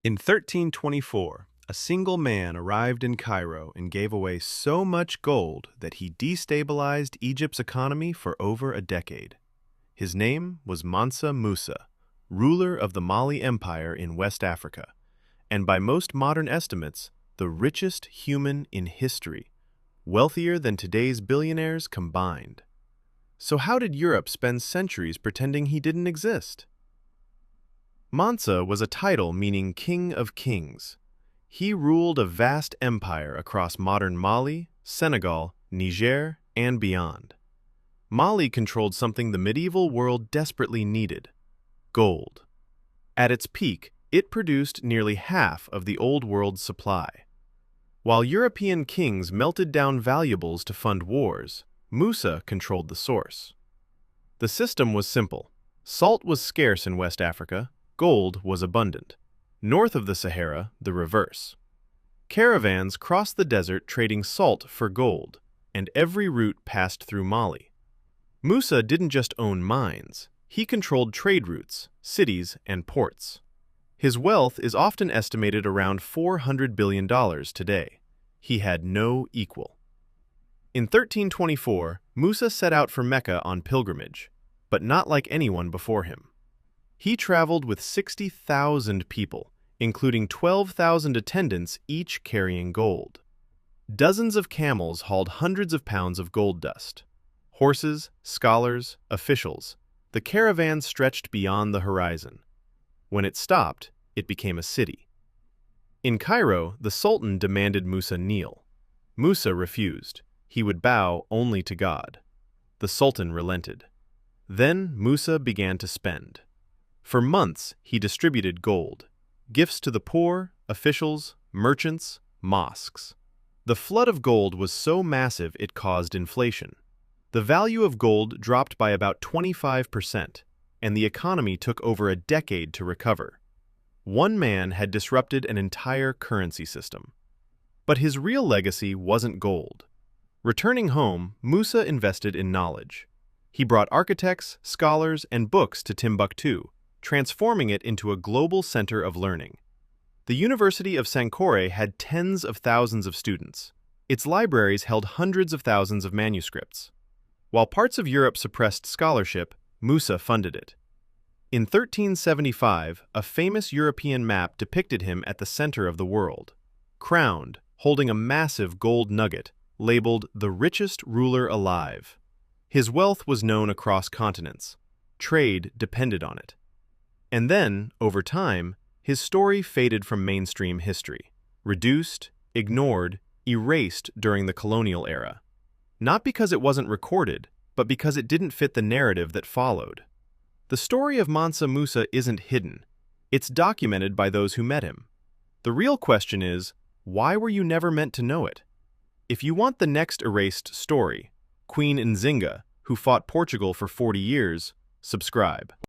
In 1324, a single man arrived in Cairo and gave away so much gold that he destabilized Egypt's economy for over a decade. His name was Mansa Musa, ruler of the Mali Empire in West Africa, and by most modern estimates, the richest human in history, wealthier than today's billionaires combined. So how did Europe spend centuries pretending he didn't exist? Mansa was a title meaning King of Kings. He ruled a vast empire across modern Mali, Senegal, Niger, and beyond. Mali controlled something the medieval world desperately needed: gold. At its peak, it produced nearly half of the Old World's supply. While European kings melted down valuables to fund wars, Musa controlled the source. The system was simple. Salt was scarce in West Africa, gold was abundant. North of the Sahara, the reverse. Caravans crossed the desert trading salt for gold, and every route passed through Mali. Musa didn't just own mines, he controlled trade routes, cities, and ports. His wealth is often estimated around $400 billion today. He had no equal. In 1324, Musa set out for Mecca on pilgrimage, but not like anyone before him. He traveled with 60,000 people, including 12,000 attendants, each carrying gold. Dozens of camels hauled hundreds of pounds of gold dust. Horses, scholars, officials. The caravan stretched beyond the horizon. When it stopped, it became a city. In Cairo, the Sultan demanded Musa kneel. Musa refused. He would bow only to God. The Sultan relented. Then Musa began to spend. For months, he distributed gold, gifts to the poor, officials, merchants, mosques. The flood of gold was so massive it caused inflation. The value of gold dropped by about 25%, and the economy took over a decade to recover. One man had disrupted an entire currency system. But his real legacy wasn't gold. Returning home, Musa invested in knowledge. He brought architects, scholars, and books to Timbuktu, transforming it into a global center of learning. The University of Sankore had tens of thousands of students. Its libraries held hundreds of thousands of manuscripts. While parts of Europe suppressed scholarship, Musa funded it. In 1375, a famous European map depicted him at the center of the world, crowned, holding a massive gold nugget, labeled the richest ruler alive. His wealth was known across continents. Trade depended on it. And then, over time, his story faded from mainstream history, reduced, ignored, erased during the colonial era. Not because it wasn't recorded, but because it didn't fit the narrative that followed. The story of Mansa Musa isn't hidden. It's documented by those who met him. The real question is, why were you never meant to know it? If you want the next erased story, Queen Nzinga, who fought Portugal for 40 years, subscribe.